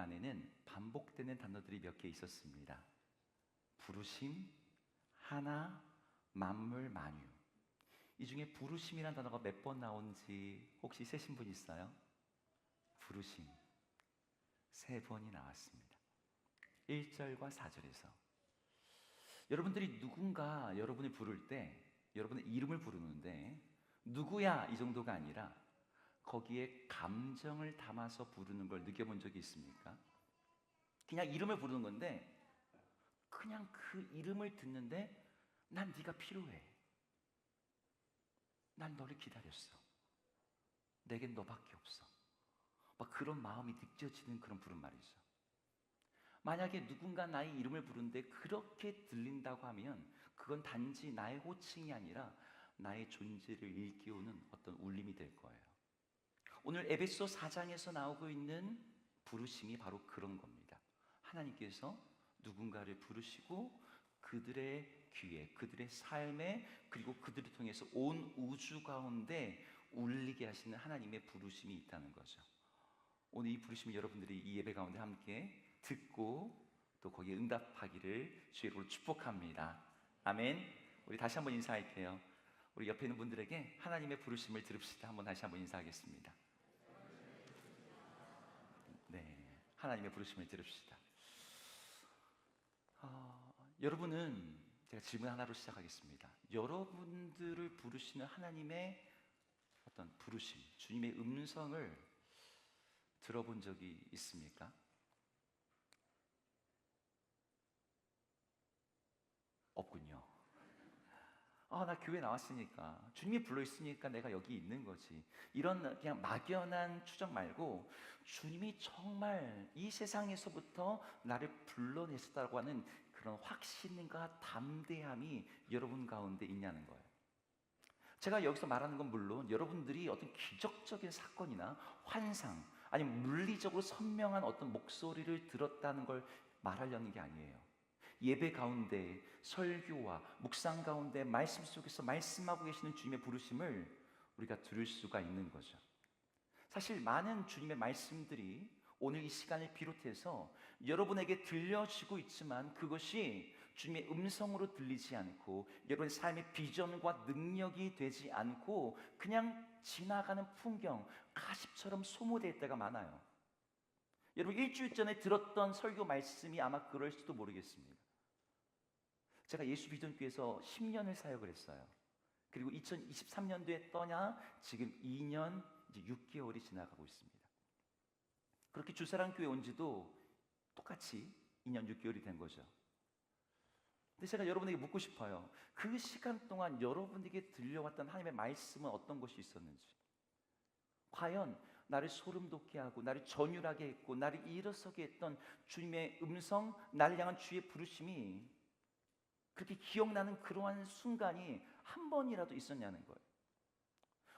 안에는 반복되는 단어들이 몇 개 있었습니다. 부르심, 하나, 만물, 만유. 이 중에 부르심이라는 단어가 몇 번 나온지 혹시 세신 분 있어요? 부르심 3번이 나왔습니다. 1절과 4절에서. 여러분들이 누군가 여러분을 부를 때 여러분의 이름을 부르는데 누구야 이 정도가 아니라 거기에 감정을 담아서 부르는 걸 느껴본 적이 있습니까? 그냥 이름을 부르는 건데 그냥 그 이름을 듣는데 난 네가 필요해. 난 너를 기다렸어. 내겐 너밖에 없어. 막 그런 마음이 느껴지는 그런 부른말이죠. 만약에 누군가 나의 이름을 부르는데 그렇게 들린다고 하면 그건 단지 나의 호칭이 아니라 나의 존재를 일깨우는 어떤 울림이 될 거예요. 오늘 에베소 4장에서 나오고 있는 부르심이 바로 그런 겁니다. 하나님께서 누군가를 부르시고 그들의 귀에, 그들의 삶에, 그리고 그들을 통해서 온 우주 가운데 울리게 하시는 하나님의 부르심이 있다는 거죠. 오늘 이 부르심을 여러분들이 이 예배 가운데 함께 듣고 또 거기에 응답하기를 주의 이름으로 축복합니다. 아멘. 우리 다시 한번 인사할게요. 우리 옆에 있는 분들에게 하나님의 부르심을 들읍시다. 한번 다시 한번 인사하겠습니다. 네, 하나님의 부르심을 들읍시다. 여러분은 제가 질문 하나로 시작하겠습니다. 여러분들을 부르시는 하나님의 어떤 부르심, 주님의 음성을 들어본 적이 있습니까? 없군요. 나 교회 나왔으니까, 주님이 불러있으니까 내가 여기 있는 거지. 이런 그냥 막연한 추정 말고 주님이 정말 이 세상에서부터 나를 불러내셨다고 하는 그런 확신과 담대함이 여러분 가운데 있냐는 거예요. 제가 여기서 말하는 건 물론 여러분들이 어떤 기적적인 사건이나 환상, 아니면 물리적으로 선명한 어떤 목소리를 들었다는 걸 말하려는 게 아니에요. 예배 가운데, 설교와 묵상 가운데 말씀 속에서 말씀하고 계시는 주님의 부르심을 우리가 들을 수가 있는 거죠. 사실 많은 주님의 말씀들이 오늘 이 시간을 비롯해서 여러분에게 들려지고 있지만 그것이 주님의 음성으로 들리지 않고 여러분의 삶의 비전과 능력이 되지 않고 그냥 지나가는 풍경, 가십처럼 소모될 때가 많아요. 여러분 일주일 전에 들었던 설교 말씀이 아마 그럴 수도 모르겠습니다. 제가 예수비전교회에서 10년을 사역을 했어요. 그리고 2023년도에 떠나 지금 2년 이제 6개월이 지나가고 있습니다. 그렇게 주사랑교회 온 지도 똑같이 2년 6개월이 된 거죠. 근데 제가 여러분에게 묻고 싶어요. 그 시간 동안 여러분에게 들려왔던 하나님의 말씀은 어떤 것이 있었는지, 과연 나를 소름 돋게 하고 나를 전율하게 했고 나를 일어서게 했던 주님의 음성, 나를 향한 주의 부르심이 그렇게 기억나는 그러한 순간이 한 번이라도 있었냐는 거예요.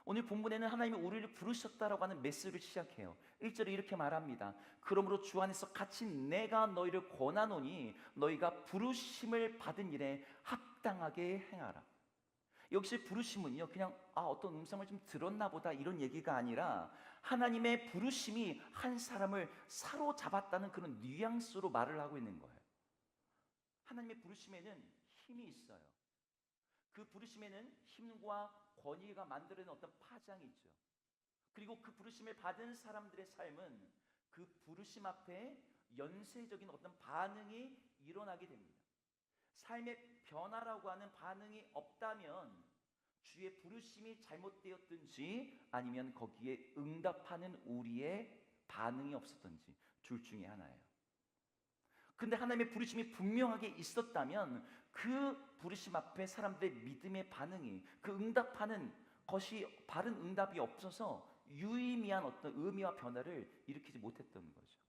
오늘 본문에는 하나님이 우리를 부르셨다라고 하는 메시지를 시작해요. 1절에 이렇게 말합니다. 그러므로 주 안에서 같이 내가 너희를 권하노니 너희가 부르심을 받은 일에 합당하게 행하라. 역시 부르심은요 그냥 어떤 음성을 좀 들었나 보다 이런 얘기가 아니라 하나님의 부르심이 한 사람을 사로잡았다는 그런 뉘앙스로 말을 하고 있는 거예요. 하나님의 부르심에는 힘이 있어요. 그 부르심에는 힘과 권위가 만들어낸 어떤 파장이 있죠. 그리고 그 부르심을 받은 사람들의 삶은 그 부르심 앞에 연쇄적인 어떤 반응이 일어나게 됩니다. 삶의 변화라고 하는 반응이 없다면 주의 부르심이 잘못되었든지 아니면 거기에 응답하는 우리의 반응이 없었든지 둘 중에 하나예요. 근데 하나님의 부르심이 분명하게 있었다면 그 부르심 앞에 사람들의 믿음의 반응이, 그 응답하는 것이 바른 응답이 없어서 유의미한 어떤 의미와 변화를 일으키지 못했던 거죠.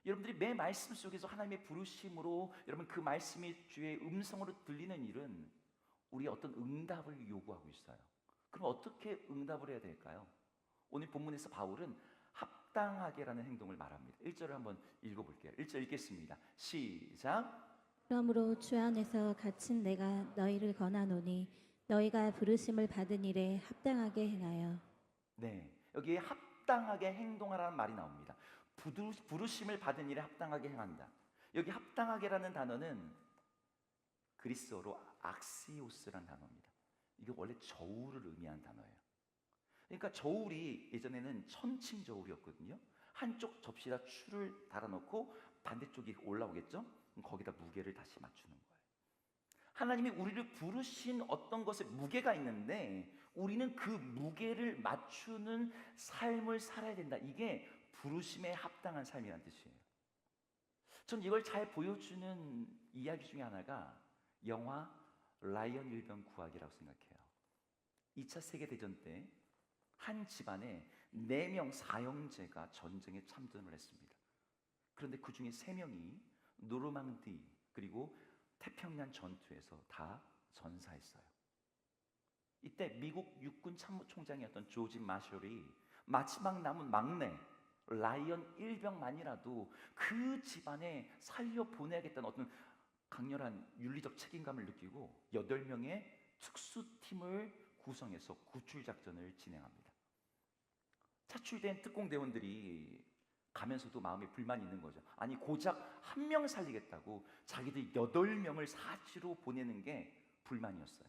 여러분들이 매 말씀 속에서 하나님의 부르심으로 여러분 그 말씀이 주의 음성으로 들리는 일은 우리의 어떤 응답을 요구하고 있어요. 그럼 어떻게 응답을 해야 될까요? 오늘 본문에서 바울은 합당하게라는 행동을 말합니다. 1절을 한번 읽어볼게요. 1절 읽겠습니다. 시작. 그러므로 주 안에서 갇힌 내가 너희를 권하노니 너희가 부르심을 받은 일에 합당하게 행하여. 네, 여기에 합당하게 행동하라는 말이 나옵니다. 부르심을 받은 일에 합당하게 행한다. 여기 합당하게라는 단어는 그리스어로 악시오스라는 단어입니다. 이게 원래 저울을 의미하는 단어예요. 그러니까 저울이 예전에는 천칭 저울이었거든요. 한쪽 접시에다 추를 달아놓고 반대쪽이 올라오겠죠? 그럼 거기다 무게를 다시 맞추는 거예요. 하나님이 우리를 부르신 어떤 것에 무게가 있는데 우리는 그 무게를 맞추는 삶을 살아야 된다. 이게 부르심에 합당한 삶이라는 뜻이에요. 전 이걸 잘 보여주는 이야기 중에 하나가 영화 라이언 일병 구하기라고 생각해요. 2차 세계대전 때 한 집안에 4명 사형제가 전쟁에 참전을 했습니다. 그런데 그 중에 3명이 노르망디 그리고 태평양 전투에서 다 전사했어요. 이때 미국 육군 참모총장이었던 조지 마셜이 마지막 남은 막내 라이언 일병만이라도 그 집안에 살려보내야겠다는 어떤 강렬한 윤리적 책임감을 느끼고 8명의 특수팀을 구성해서 구출 작전을 진행합니다. 차출된 특공대원들이 가면서도 마음에 불만이 있는 거죠. 아니 고작 1명 살리겠다고 자기들 8명을 사지로 보내는 게 불만이었어요.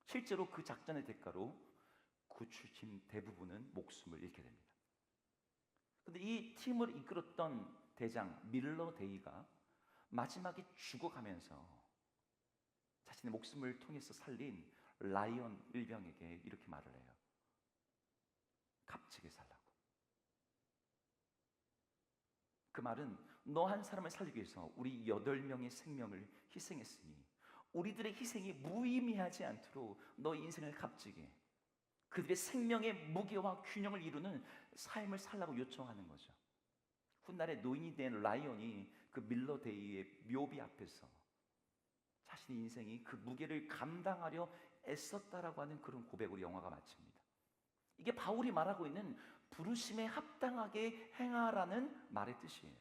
실제로 그 작전의 대가로 구출팀 대부분은 목숨을 잃게 됩니다. 그런데 이 팀을 이끌었던 대장 밀러 데이가 마지막에 죽어가면서 자신의 목숨을 통해서 살린 라이언 일병에게 이렇게 말을 해요. 값지게 살라고. 그 말은 너 한 사람을 살리기 위해서 우리 8명의 생명을 희생했으니 우리들의 희생이 무의미하지 않도록 너 인생을 값지게 그들의 생명의 무게와 균형을 이루는 삶을 살라고 요청하는 거죠. 훗날에 노인이 된 라이언이 그 밀러 데이의 묘비 앞에서 자신의 인생이 그 무게를 감당하려 애썼다라고 하는 그런 고백으로 영화가 마칩니다. 이게 바울이 말하고 있는 부르심에 합당하게 행하라는 말의 뜻이에요.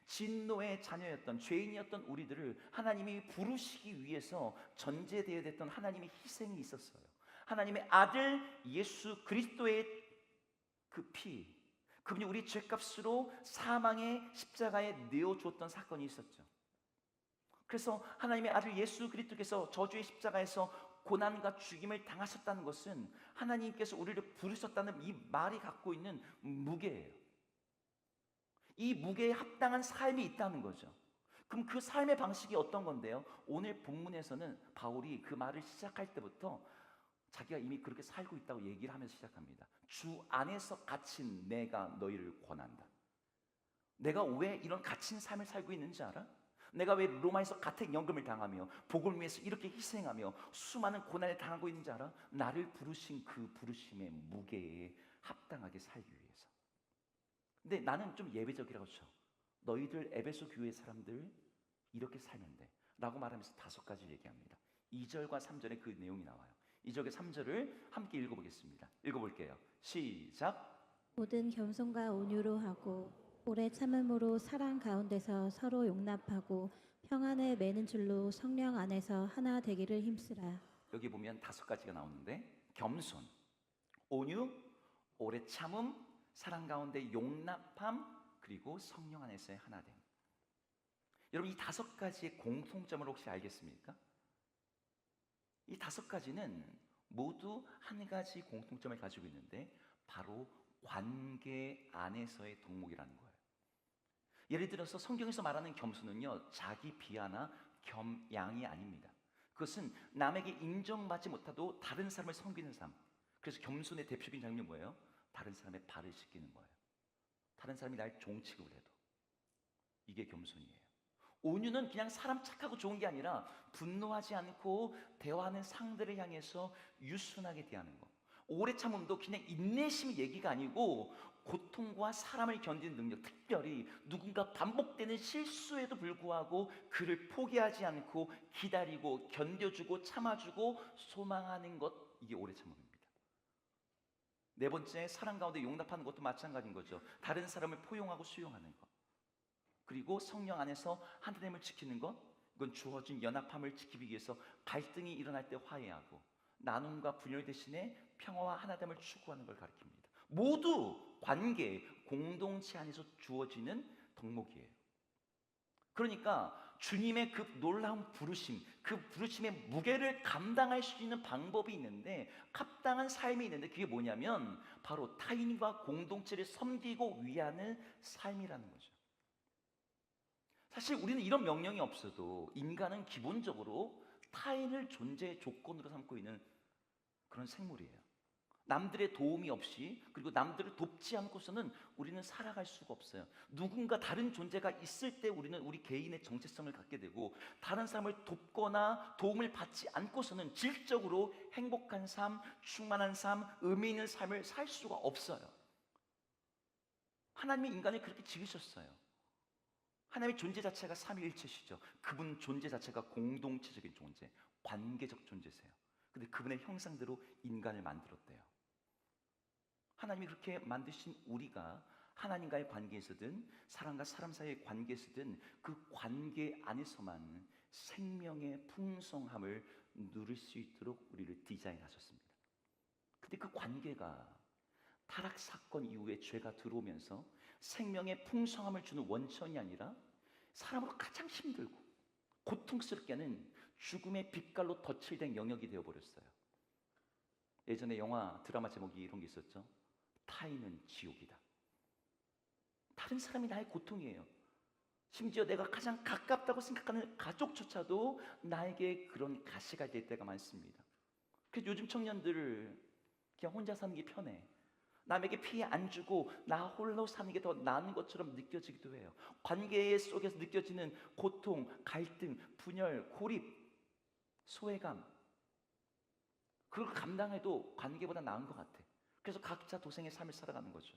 진노의 자녀였던 죄인이었던 우리들을 하나님이 부르시기 위해서 전제되어야 됐던 하나님의 희생이 있었어요. 하나님의 아들 예수 그리스도의 그 피, 그분이 우리 죄값으로 사망의 십자가에 내어주었던 사건이 있었죠. 그래서 하나님의 아들 예수 그리스도께서 저주의 십자가에서 고난과 죽임을 당하셨다는 것은 하나님께서 우리를 부르셨다는 이 말이 갖고 있는 무게예요. 이 무게에 합당한 삶이 있다는 거죠. 그럼 그 삶의 방식이 어떤 건데요? 오늘 본문에서는 바울이 그 말을 시작할 때부터 자기가 이미 그렇게 살고 있다고 얘기를 하면서 시작합니다. 주 안에서 갇힌 내가 너희를 권한다. 내가 왜 이런 갇힌 삶을 살고 있는지 알아? 내가 왜 로마에서 가택연금을 당하며 복음을 위해서 이렇게 희생하며 수많은 고난을 당하고 있는지 알아? 나를 부르신 그 부르심의 무게에 합당하게 살기 위해서. 근데 나는 좀 예외적이라고 쳐. 너희들 에베소 교회 사람들 이렇게 살면 돼 라고 말하면서 5가지 얘기합니다. 2절과 3절에 그 내용이 나와요. 2절과 3절을 함께 읽어보겠습니다. 읽어볼게요. 시작. 모든 겸손과 온유로 하고 오래 참음으로 사랑 가운데서 서로 용납하고 평안을 매는 줄로 성령 안에서 하나 되기를 힘쓰라. 여기 보면 5가지가 나오는데 겸손, 온유, 오래 참음, 사랑 가운데 용납함, 그리고 성령 안에서의 하나됨. 여러분 이 5가지의 공통점을 혹시 알겠습니까? 이 5가지는 모두 한 가지 공통점을 가지고 있는데 바로 관계 안에서의 덕목이라는 거예요. 예를 들어서 성경에서 말하는 겸손은요 자기 비하나 겸양이 아닙니다. 그것은 남에게 인정받지 못하도 다른 사람을 섬기는 삶. 그래서 겸손의 대표적인 장면이 뭐예요? 다른 사람의 발을 씻기는 거예요. 다른 사람이 날 좋은 취급을 해도 이게 겸손이에요. 온유는 그냥 사람 착하고 좋은 게 아니라 분노하지 않고 대화하는 상대를 향해서 유순하게 대하는 거. 오래 참음도 그냥 인내심의 얘기가 아니고 고통과 사람을 견디는 능력, 특별히 누군가 반복되는 실수에도 불구하고 그를 포기하지 않고 기다리고 견뎌주고 참아주고 소망하는 것, 이게 오래 참음입니다. 4번째, 사랑 가운데 용납하는 것도 마찬가지인 거죠. 다른 사람을 포용하고 수용하는 것. 그리고 성령 안에서 하나님을 지키는 것, 이건 주어진 연합함을 지키기 위해서 갈등이 일어날 때 화해하고 나눔과 분열 대신에 평화와 하나됨을 추구하는 걸 가리킵니다. 모두 관계, 공동체 안에서 주어지는 덕목이에요. 그러니까 주님의 그 놀라운 부르심, 그 부르심의 무게를 감당할 수 있는 방법이 있는데, 합당한 삶이 있는데, 그게 뭐냐면 바로 타인과 공동체를 섬기고 위하는 삶이라는 거죠. 사실 우리는 이런 명령이 없어도 인간은 기본적으로 타인을 존재의 조건으로 삼고 있는 그런 생물이에요. 남들의 도움이 없이, 그리고 남들을 돕지 않고서는 우리는 살아갈 수가 없어요. 누군가 다른 존재가 있을 때 우리는 우리 개인의 정체성을 갖게 되고, 다른 사람을 돕거나 도움을 받지 않고서는 질적으로 행복한 삶, 충만한 삶, 의미 있는 삶을 살 수가 없어요. 하나님이 인간을 그렇게 지으셨어요. 하나님의 존재 자체가 삼위일체시죠. 그분 존재 자체가 공동체적인 존재, 관계적 존재세요. 근데 그분의 형상대로 인간을 만들었대요. 하나님이 그렇게 만드신 우리가 하나님과의 관계에서든 사람과 사람 사이의 관계에서든 그 관계 안에서만 생명의 풍성함을 누릴 수 있도록 우리를 디자인하셨습니다. 근데 그 관계가 타락 사건 이후에 죄가 들어오면서 생명의 풍성함을 주는 원천이 아니라 사람으로 가장 힘들고 고통스럽게 하는 죽음의 빛깔로 덧칠된 영역이 되어버렸어요. 예전에 영화 드라마 제목이 이런 게 있었죠. 타인은 지옥이다. 다른 사람이 나의 고통이에요. 심지어 내가 가장 가깝다고 생각하는 가족조차도 나에게 그런 가시가 될 때가 많습니다. 그래서 요즘 청년들을 그냥 혼자 사는 게 편해. 남에게 피해 안 주고 나 홀로 사는 게 더 나은 것처럼 느껴지기도 해요. 관계 속에서 느껴지는 고통, 갈등, 분열, 고립, 소외감, 그걸 감당해도 관계보다 나은 것 같아. 그래서 각자 도생의 삶을 살아가는 거죠.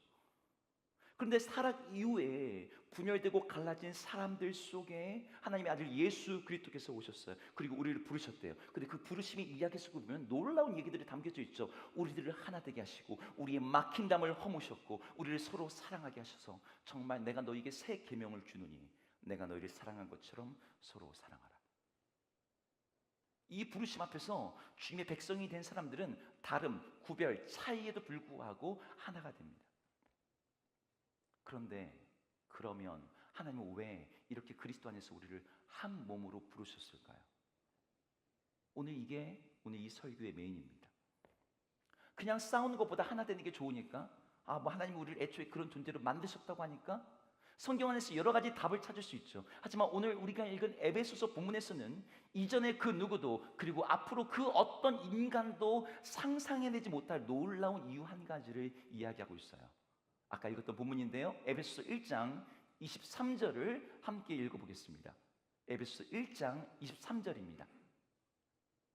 그런데 타락 이후에 분열되고 갈라진 사람들 속에 하나님의 아들 예수 그리스도께서 오셨어요. 그리고 우리를 부르셨대요. 근데 그 부르심의 이야기 속에 보면 놀라운 얘기들이 담겨져 있죠. 우리들을 하나 되게 하시고 우리의 막힌 담을 허무셨고 우리를 서로 사랑하게 하셔서 정말 내가 너에게 새 계명을 주노니 내가 너희를 사랑한 것처럼 서로 사랑하라. 이 부르심 앞에서 주님의 백성이 된 사람들은 다름, 구별, 차이에도 불구하고 하나가 됩니다. 그런데 그러면 하나님은 왜 이렇게 그리스도 안에서 우리를 한 몸으로 부르셨을까요? 오늘 이 설교의 메인입니다. 그냥 싸우는 것보다 하나 되는 게 좋으니까, 뭐 하나님이 우리를 애초에 그런 존재로 만드셨다고 하니까 성경 안에서 여러 가지 답을 찾을 수 있죠. 하지만 오늘 우리가 읽은 에베소서 본문에서는 이전에 그 누구도, 그리고 앞으로 그 어떤 인간도 상상해내지 못할 놀라운 이유 한 가지를 이야기하고 있어요. 아까 읽었던 본문인데요. 에베소서 1장 23절을 함께 읽어보겠습니다. 에베소서 1장 23절입니다.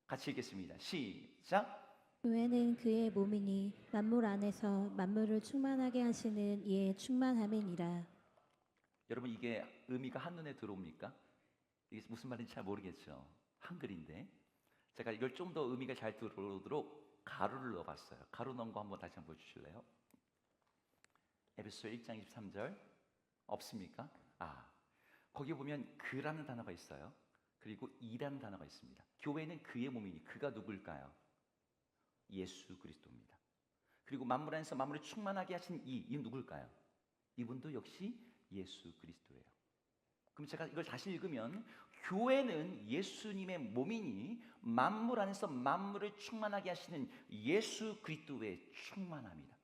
같이 읽겠습니다. 시작. 교회는 그의 몸이니 만물 안에서 만물을 충만하게 하시는 이의 충만함이니라. 여러분, 이게 의미가 한눈에 들어옵니까? 이게 무슨 말인지 잘 모르겠죠. 한글인데 제가 이걸 좀 더 의미가 잘 들어오도록 가루를 넣어봤어요. 가루 넣은 거 한번 다시 한번 보여주실래요? 에베소서 1장 23절 없습니까? 거기 보면 그라는 단어가 있어요. 그리고 이라는 단어가 있습니다. 교회는 그의 몸이니 그가 누굴까요? 예수 그리스도입니다. 그리고 만물 안에서 만물을 충만하게 하신 이 누굴까요? 이분도 역시 예수 그리스도예요. 그럼 제가 이걸 다시 읽으면 교회는 예수님의 몸이니 만물 안에서 만물을 충만하게 하시는 예수 그리스도의 충만함이다.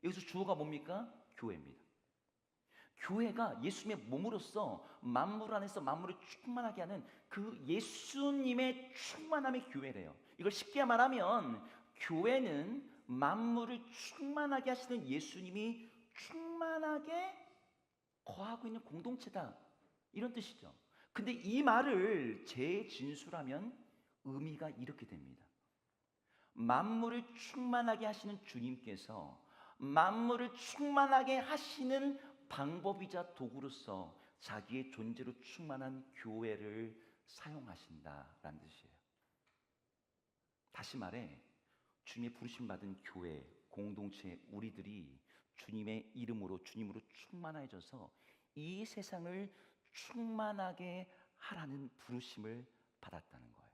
여기서 주어가 뭡니까? 교회입니다. 교회가 예수님의 몸으로서 만물 안에서 만물을 충만하게 하는 그 예수님의 충만함의 교회래요. 이걸 쉽게 말하면 교회는 만물을 충만하게 하시는 예수님이 충만하게 거하고 있는 공동체다, 이런 뜻이죠. 근데 이 말을 재진술하면 의미가 이렇게 됩니다. 만물을 충만하게 하시는 주님께서 만물을 충만하게 하시는 방법이자 도구로서 자기의 존재로 충만한 교회를 사용하신다라는 뜻이에요. 다시 말해 주님의 부르심 받은 교회, 공동체 우리들이 주님의 이름으로 주님으로 충만해져서 이 세상을 충만하게 하라는 부르심을 받았다는 거예요.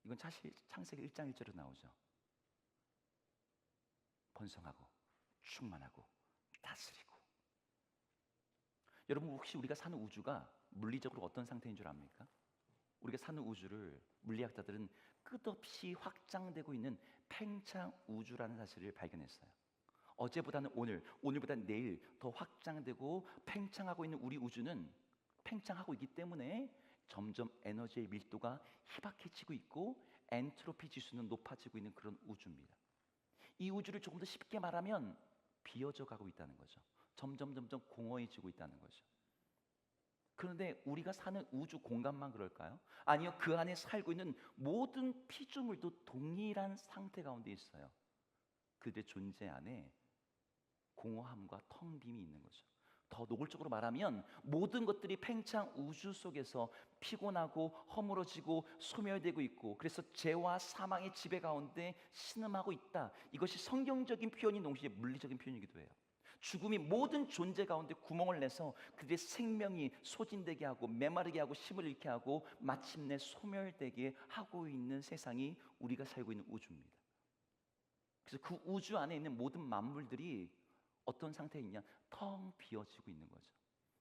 이건 사실 창세기 1장 1절에 나오죠. 번성하고 충만하고 다스리고. 여러분, 혹시 우리가 사는 우주가 물리적으로 어떤 상태인 줄 압니까? 우리가 사는 우주를 물리학자들은 끝없이 확장되고 있는 팽창 우주라는 사실을 발견했어요. 어제보다는 오늘, 오늘보다는 내일 더 확장되고 팽창하고 있는 우리 우주는 팽창하고 있기 때문에 점점 에너지의 밀도가 희박해지고 있고 엔트로피 지수는 높아지고 있는 그런 우주입니다. 이 우주를 조금 더 쉽게 말하면 비어져 가고 있다는 거죠. 점점 공허해지고 있다는 거죠. 그런데 우리가 사는 우주 공간만 그럴까요? 아니요, 그 안에 살고 있는 모든 피조물도 동일한 상태 가운데 있어요. 그들의 존재 안에 공허함과 텅 빔이 있는 거죠. 더 노골적으로 말하면 모든 것들이 팽창 우주 속에서 피곤하고 허물어지고 소멸되고 있고, 그래서 죄와 사망의 지배 가운데 신음하고 있다. 이것이 성경적인 표현인 동시에 물리적인 표현이기도 해요. 죽음이 모든 존재 가운데 구멍을 내서 그들의 생명이 소진되게 하고 메마르게 하고 힘을 잃게 하고 마침내 소멸되게 하고 있는 세상이 우리가 살고 있는 우주입니다. 그래서 그 우주 안에 있는 모든 만물들이 어떤 상태에 있냐? 텅 비어지고 있는 거죠.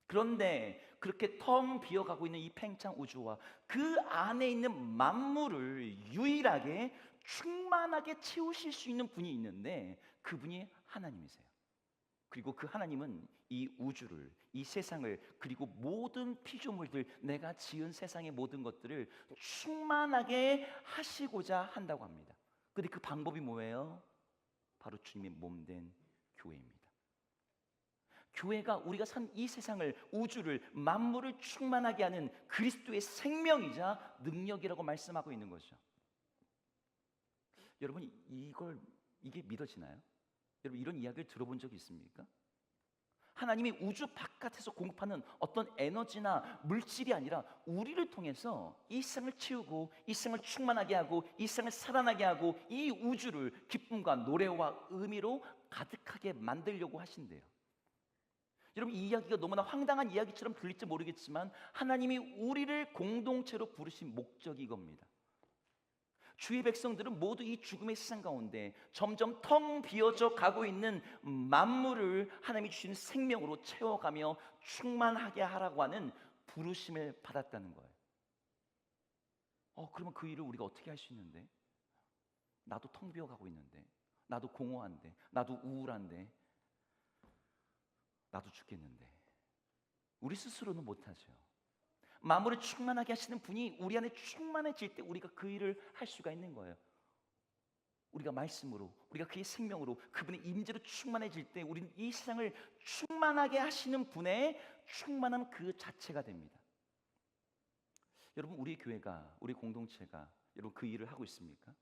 그런데 그렇게 텅 비어가고 있는 이 팽창 우주와 그 안에 있는 만물을 유일하게 충만하게 채우실 수 있는 분이 있는데, 그분이 하나님이세요. 그리고 그 하나님은 이 우주를, 이 세상을, 그리고 모든 피조물들, 내가 지은 세상의 모든 것들을 충만하게 하시고자 한다고 합니다. 근데 그 방법이 뭐예요? 바로 주님의 몸된 교회입니다. 교회가 우리가 산 이 세상을, 우주를, 만물을 충만하게 하는 그리스도의 생명이자 능력이라고 말씀하고 있는 거죠. 여러분, 이게 믿어지나요? 여러분, 이런 이야기를 들어본 적이 있습니까? 하나님이 우주 바깥에서 공급하는 어떤 에너지나 물질이 아니라 우리를 통해서 이 세상을 채우고 이 세상을 충만하게 하고 이 세상을 살아나게 하고 이 우주를 기쁨과 노래와 의미로 가득하게 만들려고 하신대요. 여러분, 이 이야기가 너무나 황당한 이야기처럼 들릴지 모르겠지만 하나님이 우리를 공동체로 부르신 목적이 이겁니다. 주의 백성들은 모두 이 죽음의 세상 가운데 점점 텅 비어져 가고 있는 만물을 하나님이 주신 생명으로 채워가며 충만하게 하라고 하는 부르심을 받았다는 거예요. 그러면 그 일을 우리가 어떻게 할 수 있는데? 나도 텅 비어가고 있는데, 나도 공허한데, 나도 우울한데, 나도 죽겠는데. 우리 스스로는 못하죠. 만물을 충만하게 하시는 분이 우리 안에 충만해질 때 우리가 그 일을 할 수가 있는 거예요. 우리가 말씀으로, 우리가 그의 생명으로, 그분의 임재로 충만해질 때 우리는 이 세상을 충만하게 하시는 분의 충만함 그 자체가 됩니다. 여러분, 우리 교회가, 우리 공동체가 여러분 그 일을 하고 있습니까?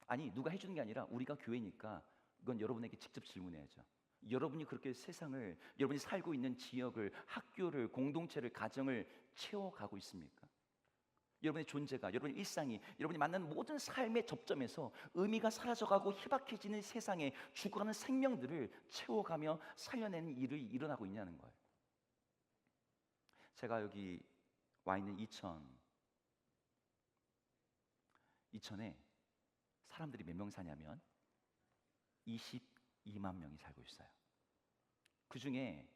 아니, 누가 해주는 게 아니라 우리가 교회니까 이건 여러분에게 직접 질문해야죠. 여러분이 그렇게 세상을, 여러분이 살고 있는 지역을, 학교를, 공동체를, 가정을 채워가고 있습니까? 여러분의 존재가, 여러분의 일상이, 여러분이 만나는 모든 삶의 접점에서 의미가 사라져가고 희박해지는 세상에 죽어가는 생명들을 채워가며 살려내는 일이 일어나고 있냐는 거예요. 제가 여기 와 있는 이천에 사람들이 몇 명 사냐면 22만 명이 살고 있어요. 그 중에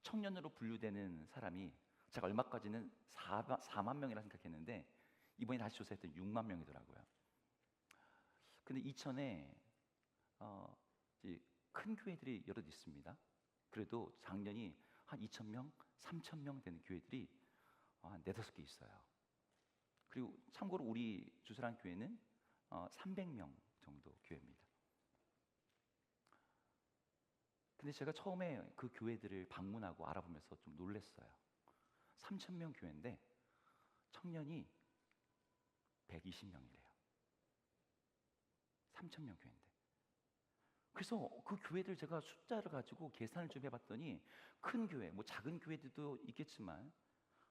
청년으로 분류되는 사람이 제가 얼마까지는 4만 명이라 생각했는데 이번에 다시 조사했더니 6만 명이더라고요. 근데 이천에 이제 큰 교회들이 여럿 있습니다. 그래도 작년이 한 2,000명, 3,000명 되는 교회들이 한 4-5개 있어요. 그리고 참고로 우리 주사랑 교회는 300명 정도 교회입니다. 근데 제가 처음에 그 교회들을 방문하고 알아보면서 좀 놀랐어요. 3,000명 교회인데 청년이 120명이래요. 3,000명 교회인데. 그래서 그 교회들 제가 숫자를 가지고 계산을 좀 해봤더니 큰 교회, 뭐 작은 교회들도 있겠지만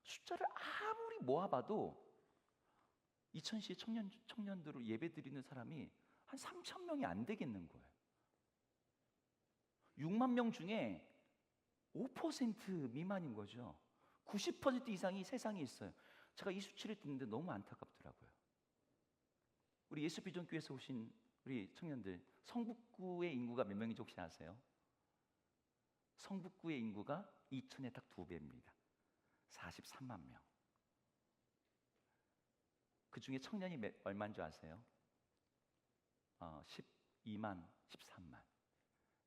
숫자를 아무리 모아봐도 이천시의 청년들을 예배드리는 사람이 한 3,000명이 안 되겠는 거예요. 6만 명 중에 5% 미만인 거죠. 90% 이상이 세상에 있어요. 제가 이 수치를 듣는데 너무 안타깝더라고요. 우리 예수비전교회에서 오신 우리 청년들, 성북구의 인구가 몇 명인지 혹시 아세요? 성북구의 인구가 이천의 딱 2배입니다. 43만 명. 그 중에 청년이 얼마인 줄 아세요? 12만, 13만.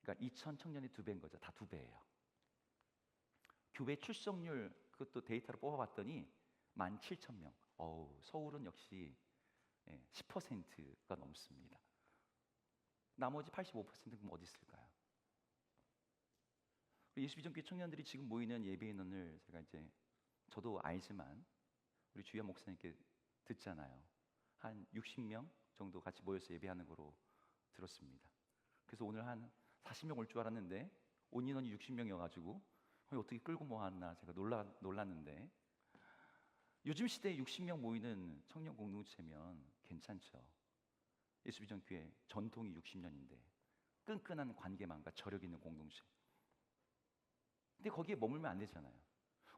그러니까 이천 청년이 2배인 거죠. 다 2배예요. 교회 출석률 그것도 데이터로 뽑아봤더니 17,000명. 서울은 역시 10%가 넘습니다. 나머지 85%는 어디 있을까요? 예수비전교회 청년들이 지금 모이는 예배 인원을 제가 이제 저도 알지만 우리 주여 목사님께 듣잖아요. 한 60명 정도 같이 모여서 예배하는 거로 들었습니다. 그래서 오늘 한 40명 올 줄 알았는데 온 인원이 60명이어가지고 어떻게 끌고 모았나 제가 놀랐는데, 요즘 시대에 60명 모이는 청년 공동체면 괜찮죠. 예수비전교회 전통이 60년인데 끈끈한 관계망과 저력 있는 공동체. 근데 거기에 머물면 안 되잖아요.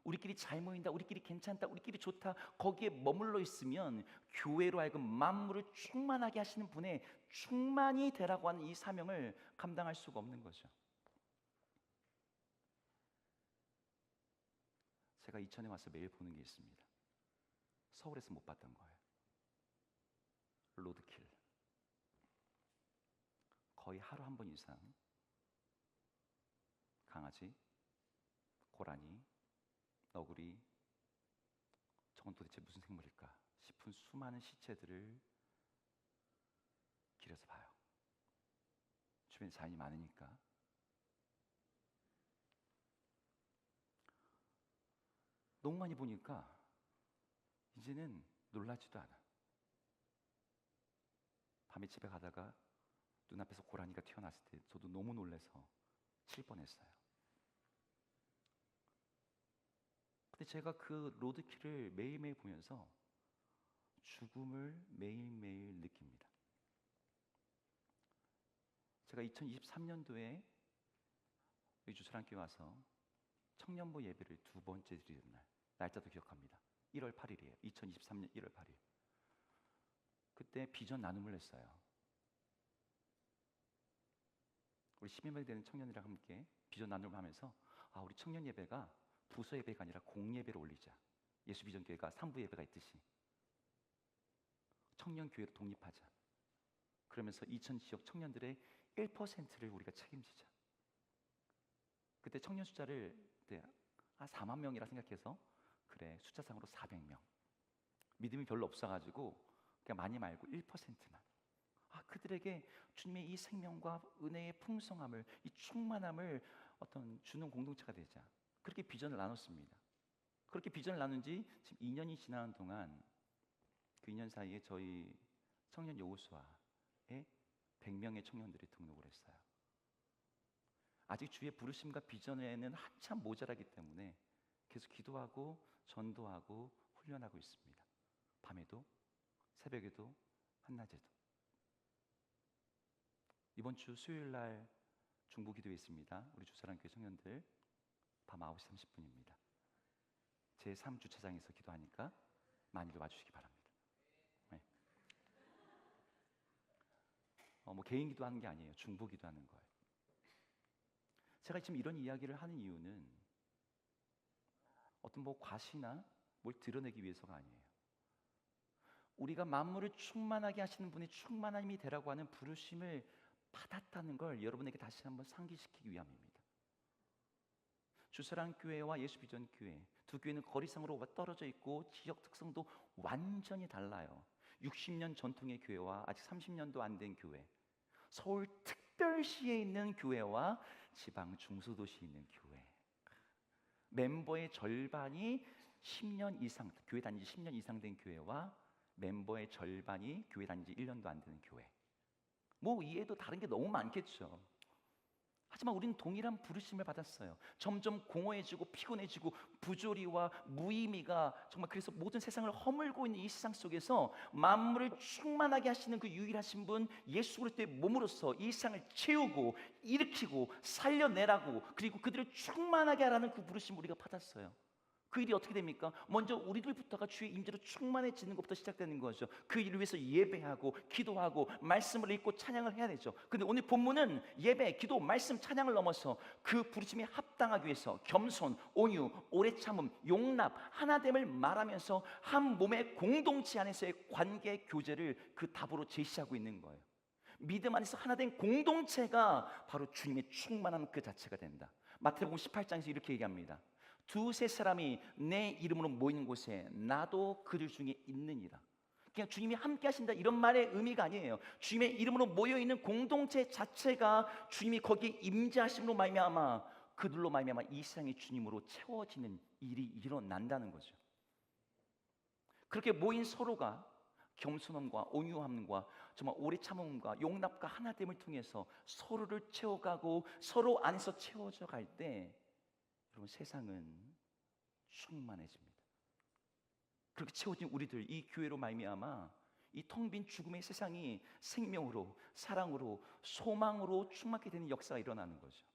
우리끼리 잘 모인다, 우리끼리 괜찮다, 우리끼리 좋다, 거기에 머물러 있으면 교회로 하여금 만물을 충만하게 하시는 분의 충만이 되라고 하는 이 사명을 감당할 수가 없는 거죠. 제가 이천에 와서 매일 보는 게 있습니다. 서울에서 못 봤던 거예요. 로드킬. 거의 하루 한 번 이상 강아지, 고라니, 너구리, 저건 도대체 무슨 생물일까 싶은 수많은 시체들을 길에서 봐요. 주변에 자연이 많으니까. 너무 많이 보니까 이제는 놀라지도 않아. 밤에 집에 가다가 눈앞에서 고라니가 튀어나왔을 때 저도 너무 놀라서 칠 뻔했어요. 근데 제가 그 로드킬을 매일매일 보면서 죽음을 매일매일 느낍니다. 제가 2023년도에 여기 주사랑교회 와서 청년부 예배를 2번째 드리는 날, 날짜도 기억합니다. 1월 8일이에요. 2023년 1월 8일. 그때 비전 나눔을 했어요. 우리 10명 되는 청년이랑 함께 비전 나눔을 하면서 우리 청년 예배가 부서 예배가 아니라 공예배를 올리자. 예수비전교회가 3부 예배가 있듯이 청년교회로 독립하자. 그러면서 이천 지역 청년들의 1%를 우리가 책임지자. 그때 청년 숫자를 4만 명이라 생각해서 그래 숫자상으로 400명. 믿음이 별로 없어가지고 그냥 많이 말고 1%만. 그들에게 주님의 이 생명과 은혜의 풍성함을, 이 충만함을 주는 공동체가 되자. 그렇게 비전을 나눴습니다. 그렇게 비전을 나눈 지 지금 2년이 지나는 동안 그 2년 사이에 저희 청년 여호수아에 100명의 청년들이 등록을 했어요. 아직 주의 부르심과 비전에는 한참 모자라기 때문에 계속 기도하고 전도하고 훈련하고 있습니다. 밤에도 새벽에도 한낮에도. 이번 주 수요일 날 중보 기도회 있습니다. 우리 주사랑교회 청년들 밤 9시 30분입니다. 제 3주차장에서 기도하니까 많이들 와주시기 바랍니다. 네. 개인 기도하는 게 아니에요. 중보 기도하는 거예요. 제가 지금 이런 이야기를 하는 이유는 어떤 과시나 뭘 드러내기 위해서가 아니에요. 우리가 만물을 충만하게 하시는 분이 충만함이 되라고 하는 부르심을 받았다는 걸 여러분에게 다시 한번 상기시키기 위함입니다. 주사랑교회와 예수비전교회 두 교회는 거리상으로 떨어져 있고 지역 특성도 완전히 달라요. 60년 전통의 교회와 아직 30년도 안 된 교회, 서울 특별시에 있는 교회와 지방 중소도시에 있는 교회, 멤버의 절반이 10년 이상, 교회 다닌 지 10년 이상 된 교회와 멤버의 절반이 교회 다닌 지 1년도 안 되는 교회. 이해도 다른 게 너무 많겠죠. 하지만 우리는 동일한 부르심을 받았어요. 점점 공허해지고 피곤해지고 부조리와 무의미가 정말 그래서 모든 세상을 허물고 있는 이 세상 속에서 만물을 충만하게 하시는 그 유일하신 분 예수 그리스도의 몸으로서 이 세상을 채우고 일으키고 살려내라고, 그리고 그들을 충만하게 하라는 그 부르심을 우리가 받았어요. 그 일이 어떻게 됩니까? 먼저 우리들부터가 주의 임재로 충만해지는 것부터 시작되는 거죠. 그 일을 위해서 예배하고 기도하고 말씀을 읽고 찬양을 해야 되죠. 근데 오늘 본문은 예배, 기도, 말씀, 찬양을 넘어서 그 부르심에 합당하기 위해서 겸손, 온유, 오래 참음, 용납, 하나됨을 말하면서 한 몸의 공동체 안에서의 관계 교제를 그 답으로 제시하고 있는 거예요. 믿음 안에서 하나된 공동체가 바로 주님의 충만함 그 자체가 된다. 마태복음 18장에서 이렇게 얘기합니다. 두세 사람이 내 이름으로 모이는 곳에 나도 그들 중에 있느니라. 그냥 주님이 함께 하신다 이런 말의 의미가 아니에요. 주님의 이름으로 모여있는 공동체 자체가 주님이 거기에 임재하심으로 말미암아 그들로 말미암아 이 세상이 주님으로 채워지는 일이 일어난다는 거죠. 그렇게 모인 서로가 겸손함과 온유함과 정말 오래 참음과 용납과 하나됨을 통해서 서로를 채워가고 서로 안에서 채워져 갈 때 여러분 세상은 충만해집니다. 그렇게 채워진 우리들 이 교회로 말미암아 이 텅 빈 죽음의 세상이 생명으로 사랑으로 소망으로 충만하게 되는 역사가 일어나는 거죠.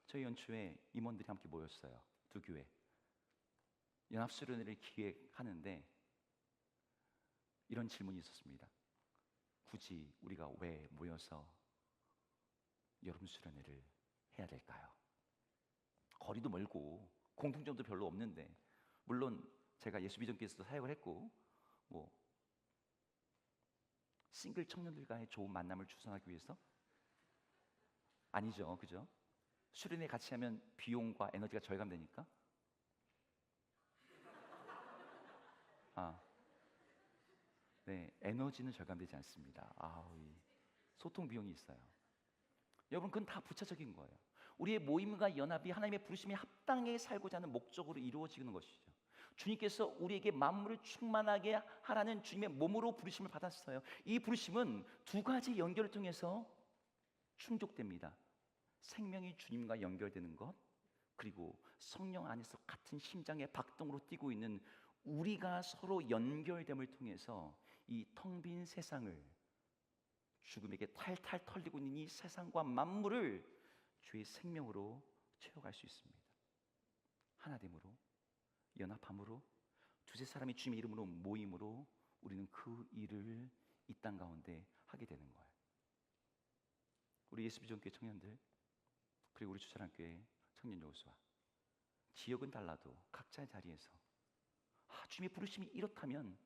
저희 연초에 임원들이 함께 모였어요. 두 교회 연합수련회를 기획하는데 이런 질문이 있었습니다. 굳이 우리가 왜 모여서 여름 수련회를 해야 될까요? 거리도 멀고 공통점도 별로 없는데 물론 제가 예수비전교회에서도 사역을 했고 뭐 싱글 청년들과의 좋은 만남을 주선하기 위해서 아니죠, 그죠? 수련회 같이 하면 비용과 에너지가 절감되니까 네, 에너지는 절감되지 않습니다. 이 소통 비용이 있어요. 여러분 그건 다 부차적인 거예요. 우리의 모임과 연합이 하나님의 부르심에 합당하게 살고자 하는 목적으로 이루어지는 것이죠. 주님께서 우리에게 만물을 충만하게 하라는 주님의 몸으로 부르심을 받았어요. 이 부르심은 두 가지 연결을 통해서 충족됩니다. 생명이 주님과 연결되는 것, 그리고 성령 안에서 같은 심장의 박동으로 뛰고 있는 우리가 서로 연결됨을 통해서 이 텅 빈 세상을 죽음에게 탈탈 털리고 있는 이 세상과 만물을 주의 생명으로 채워갈 수 있습니다. 하나됨으로, 연합함으로, 두세 사람이 주님의 이름으로 모임으로 우리는 그 일을 이 땅 가운데 하게 되는 거예요. 우리 예수비전교회 청년들, 그리고 우리 주차장교회 청년 여호수아, 지역은 달라도 각자의 자리에서 주님의 부르심이 이렇다면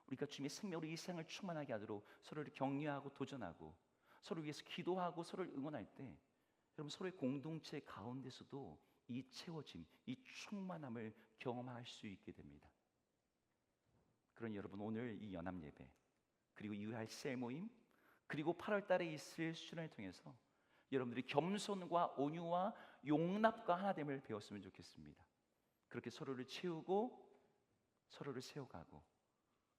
우리가 주님의 생명으로 이 세상을 충만하게 하도록 서로를 격려하고 도전하고 서로를 위해서 기도하고 서로를 응원할 때 여러분 서로의 공동체 가운데서도 이 채워짐, 이 충만함을 경험할 수 있게 됩니다. 그러니 여러분 오늘 이 연합 예배 그리고 이후에 할 셀 모임 그리고 8월 달에 있을 수련을 통해서 여러분들이 겸손과 온유와 용납과 하나됨을 배웠으면 좋겠습니다. 그렇게 서로를 채우고 서로를 세워가고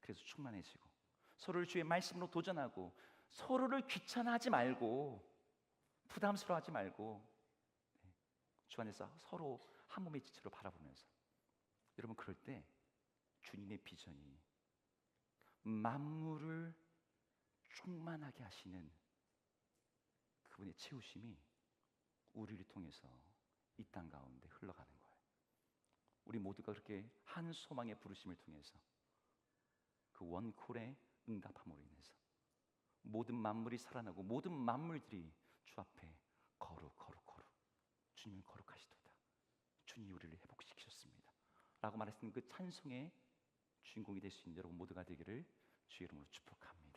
그래서 충만해지고 서로를 주의 말씀으로 도전하고 서로를 귀찮아하지 말고 부담스러워하지 말고 주 안에서 서로 한 몸의 지체로 바라보면서 여러분 그럴 때 주님의 비전이 만물을 충만하게 하시는 그분의 채우심이 우리를 통해서 이 땅 가운데 흘러가는 거예요. 우리 모두가 그렇게 한 소망의 부르심을 통해서 그 원콜의 응답함으로 인해서 모든 만물이 살아나고 모든 만물들이 주 앞에 거룩 주님은 거룩하시도다. 주님이 우리를 회복시키셨습니다 라고 말했던 그 찬송의 주인공이 될 수 있는 여러분 모두가 되기를 주의 이름으로 축복합니다.